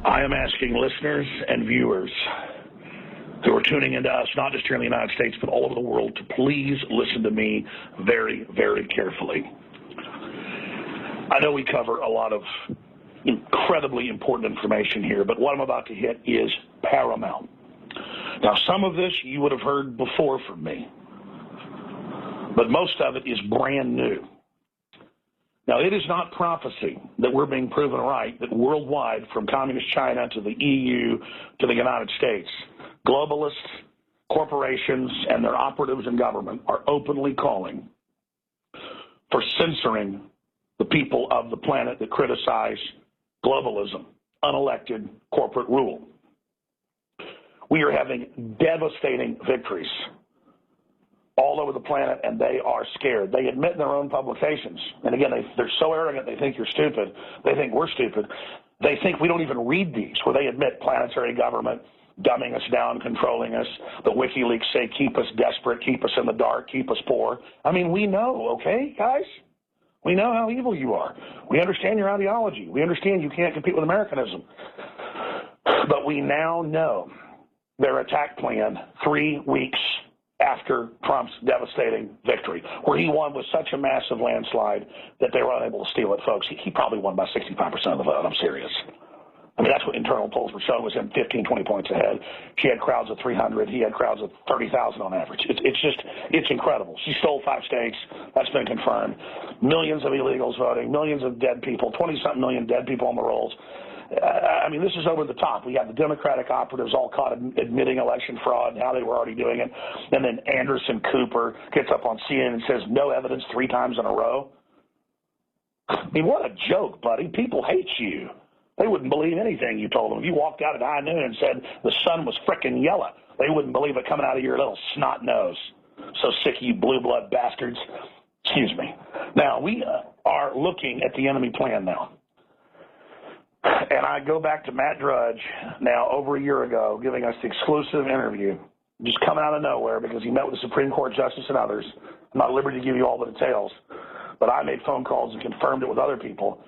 I am asking listeners and viewers who are tuning into us, not just here in the United States, but all over the world, to please listen to me very, very carefully. I know we cover a lot of incredibly important information here, but what I'm about to hit is paramount. Now, some of this you would have heard before from me, but most of it is brand new. Now, it is not prophecy that we're being proven right, that worldwide, from communist China to the EU to the United States, globalists, corporations, and their operatives in government are openly calling for censoring the people of the planet that criticize globalism, unelected corporate rule. We are having devastating victories all over the planet, and they are scared. They admit in their own publications, and again, they're so arrogant they think you're stupid. They think we're stupid. They think we don't even read these, where they admit planetary government, dumbing us down, controlling us. The WikiLeaks say keep us desperate, keep us in the dark, keep us poor. I mean, we know, okay, guys? We know how evil you are. We understand your ideology. We understand you can't compete with Americanism. But we now know their attack plan 3 weeks after Trump's devastating victory, where he won with such a massive landslide that they were unable to steal it, folks. He probably won by 65% of the vote. I'm serious. I mean, that's what internal polls were showing, was him 15, 20 points ahead. She had crowds of 300. He had crowds of 30,000 on average. It's incredible. She stole 5 states. That's been confirmed. Millions of illegals voting, millions of dead people, 20-something million dead people on the rolls. I mean, this is over the top. We have the Democratic operatives all caught admitting election fraud and how they were already doing it. And then Anderson Cooper gets up on CNN and says no evidence 3 times in a row. I mean, what a joke, buddy. People hate you. They wouldn't believe anything you told them. If you walked out at high noon and said the sun was frickin' yellow, they wouldn't believe it coming out of your little snot nose. So sick of you blue blood bastards. Excuse me. Now, we are looking at the enemy plan now. And I go back to Matt Drudge now over a year ago, giving us the exclusive interview, just coming out of nowhere because he met with the Supreme Court justice and others. I'm not at liberty to give you all the details, but I made phone calls and confirmed it with other people,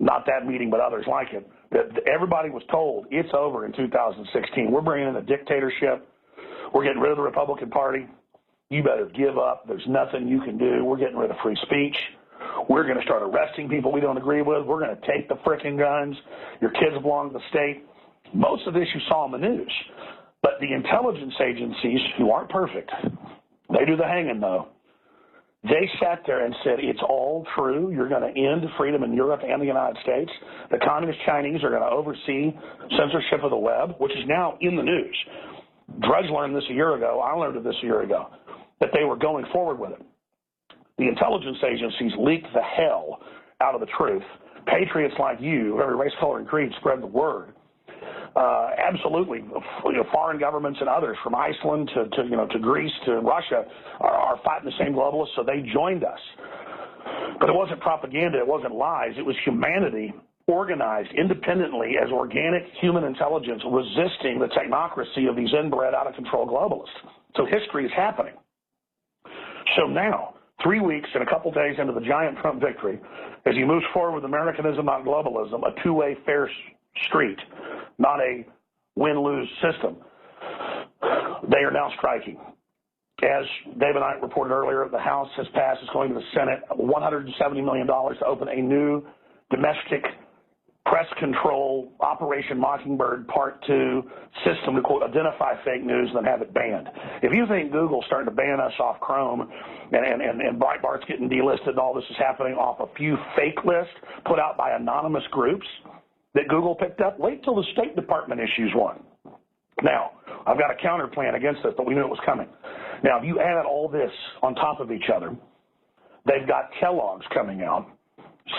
not that meeting, but others like it, that everybody was told it's over in 2016. We're bringing in a dictatorship. We're getting rid of the Republican Party. You better give up. There's nothing you can do. We're getting rid of free speech. We're going to start arresting people we don't agree with. We're going to take the frickin' guns. Your kids belong to the state. Most of this you saw in the news. But the intelligence agencies, who aren't perfect, they do the hanging, though. They sat there and said, it's all true. You're going to end freedom in Europe and the United States. The communist Chinese are going to oversee censorship of the web, which is now in the news. Drudge learned this a year ago. I learned this a year ago, that they were going forward with it. The intelligence agencies leaked the hell out of the truth. Patriots like you, every race, color, and creed, spread the word. Absolutely, foreign governments and others, from Iceland to Greece to Russia, are fighting the same globalists, so they joined us. But it wasn't propaganda, it wasn't lies, it was humanity organized independently as organic human intelligence resisting the technocracy of these inbred, out-of-control globalists. So history is happening. So now, 3 weeks and a couple days into the giant Trump victory, as he moves forward with Americanism, not globalism, a two-way fair street, not a win-lose system, they are now striking. As Dave and I reported earlier, the House has passed, it's going to the Senate, $170 million to open a new domestic press control Operation Mockingbird Part 2 system to, quote, identify fake news and then have it banned. If you think Google's starting to ban us off Chrome and Breitbart's getting delisted and all this is happening off a few fake lists put out by anonymous groups that Google picked up, wait till the State Department issues one. Now, I've got a counter plan against this, but we knew it was coming. Now, if you add all this on top of each other, they've got Kellogg's coming out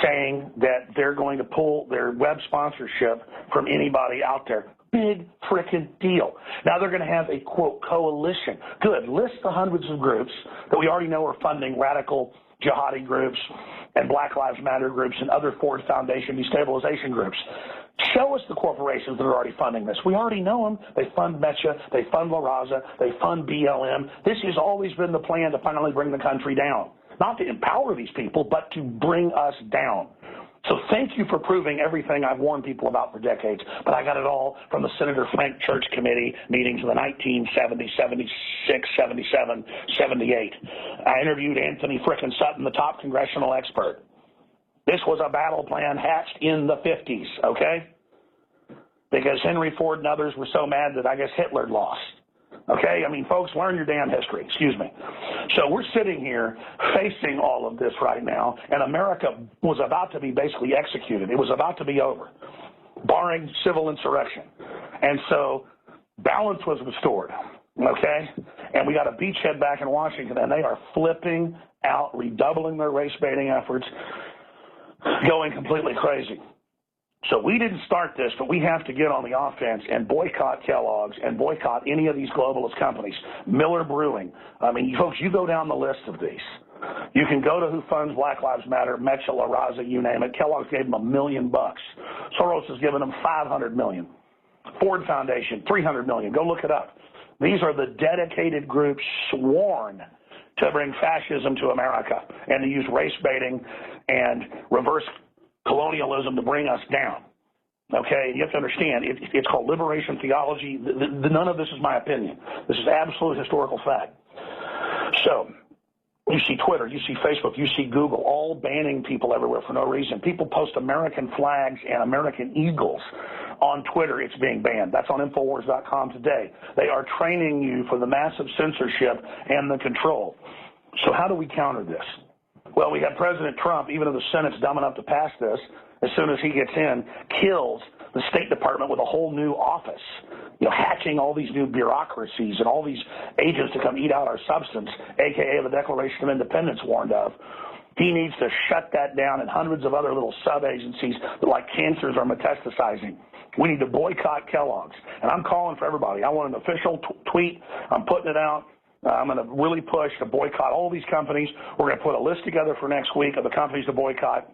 saying that they're going to pull their web sponsorship from anybody out there. Big frickin' deal. Now they're going to have a, quote, coalition. Good. List the hundreds of groups that we already know are funding radical jihadi groups and Black Lives Matter groups and other Ford Foundation destabilization groups. Show us the corporations that are already funding this. We already know them. They fund Mecha. They fund La Raza. They fund BLM. This has always been the plan to finally bring the country down. Not to empower these people, but to bring us down. So thank you for proving everything I've warned people about for decades. But I got it all from the Senator Frank Church Committee meetings in the 1970s, 76, 77, 78. I interviewed Anthony Frickin Sutton, the top congressional expert. This was a battle plan hatched in the 50s, okay? Because Henry Ford and others were so mad that I guess Hitler lost. Okay? I mean, folks, learn your damn history. Excuse me. So we're sitting here facing all of this right now, and America was about to be basically executed. It was about to be over, barring civil insurrection. And so balance was restored, okay? And we got a beachhead back in Washington, and they are flipping out, redoubling their race-baiting efforts, going completely crazy. So we didn't start this, but we have to get on the offense and boycott Kellogg's and boycott any of these globalist companies. Miller Brewing. I mean, folks, you go down the list of these. You can go to Who Funds Black Lives Matter, Metchell, La Raza, you name it. Kellogg's gave them $1 million. Soros has given them $500 million. Ford Foundation, $300 million. Go look it up. These are the dedicated groups sworn to bring fascism to America and to use race baiting and reverse colonialism to bring us down. Okay, you have to understand, it's called liberation theology. None of this is my opinion. This is absolute historical fact. So you see Twitter, you see Facebook, you see Google, all banning people everywhere for no reason. People post American flags and American eagles on Twitter. It's being banned. That's on Infowars.com today. They are training you for the massive censorship and the control. So how do we counter this? Well, we have President Trump, even though the Senate's dumb enough to pass this, as soon as he gets in, kills the State Department with a whole new office, hatching all these new bureaucracies and all these agents to come eat out our substance, a.k.a. the Declaration of Independence warned of. He needs to shut that down, and hundreds of other little sub-agencies that, like cancers, are metastasizing. We need to boycott Kellogg's. And I'm calling for everybody. I want an official tweet. I'm putting it out. I'm going to really push to boycott all these companies. We're going to put a list together for next week of the companies to boycott.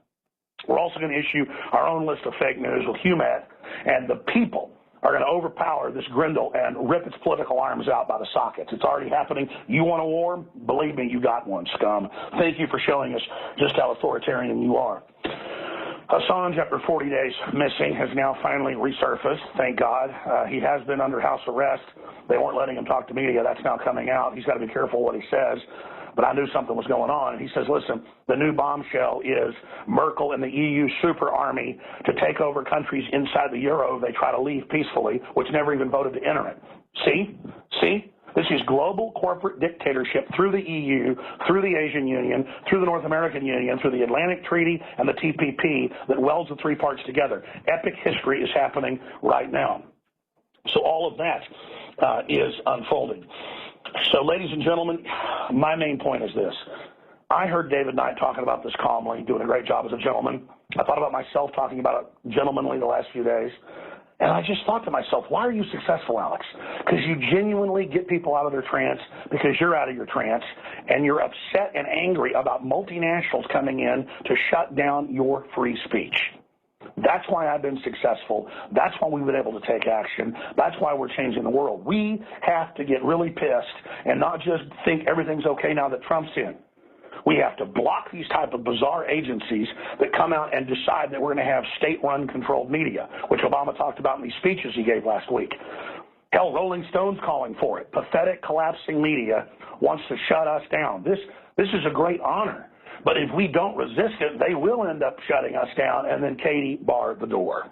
We're also going to issue our own list of fake news with HUMAT, and the people are going to overpower this Grindle and rip its political arms out by the sockets. It's already happening. You want a war? Believe me, you got one, scum. Thank you for showing us just how authoritarian you are. Assange, after 40 days missing, has now finally resurfaced, thank God. He has been under house arrest. They weren't letting him talk to media. That's now coming out. He's got to be careful what he says. But I knew something was going on. And he says, listen, the new bombshell is Merkel and the EU super army to take over countries inside the Euro they try to leave peacefully, which never even voted to enter it. See? See? This is global corporate dictatorship through the EU, through the Asian Union, through the North American Union, through the Atlantic Treaty and the TPP that welds the three parts together. Epic history is happening right now. So all of that is unfolding. So, ladies and gentlemen, my main point is this. I heard David Knight talking about this calmly, doing a great job as a gentleman. I thought about myself talking about it gentlemanly the last few days. And I just thought to myself, why are you successful, Alex? Because you genuinely get people out of their trance because you're out of your trance, and you're upset and angry about multinationals coming in to shut down your free speech. That's why I've been successful. That's why we've been able to take action. That's why we're changing the world. We have to get really pissed and not just think everything's okay now that Trump's in. We have to block these type of bizarre agencies that come out and decide that we're going to have state-run controlled media, which Obama talked about in these speeches he gave last week. Hell, Rolling Stone's calling for it. Pathetic, collapsing media wants to shut us down. This is a great honor. But if we don't resist it, they will end up shutting us down, and then Katie barred the door.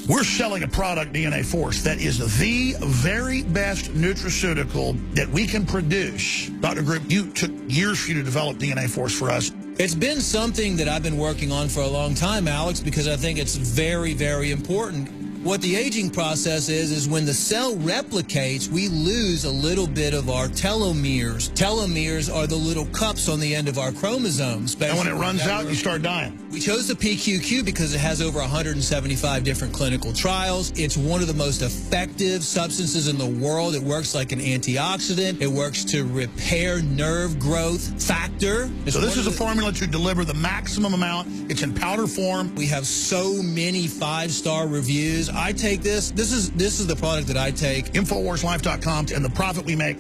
We're selling a product, DNA Force, that is the very best nutraceutical that we can produce. Dr. Group, you took years for you to develop DNA Force for us. It's been something that I've been working on for a long time, Alex, because I think it's very, very important. What the aging process is when the cell replicates, we lose a little bit of our telomeres. Telomeres are the little cups on the end of our chromosomes. And when it runs out, you start dying. We chose the PQQ because it has over 175 different clinical trials. It's one of the most effective substances in the world. It works like an antioxidant. It works to repair nerve growth factor. So this is a formula to deliver the maximum amount. It's in powder form. We have so many 5-star reviews. I take this. This is the product that I take. InfoWarsLife.com, and the profit we make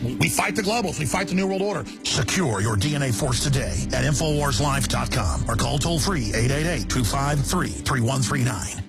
We fight the globals. We fight the New World Order. Secure your DNA Force today at InfoWarsLife.com or call toll-free 888-253-3139.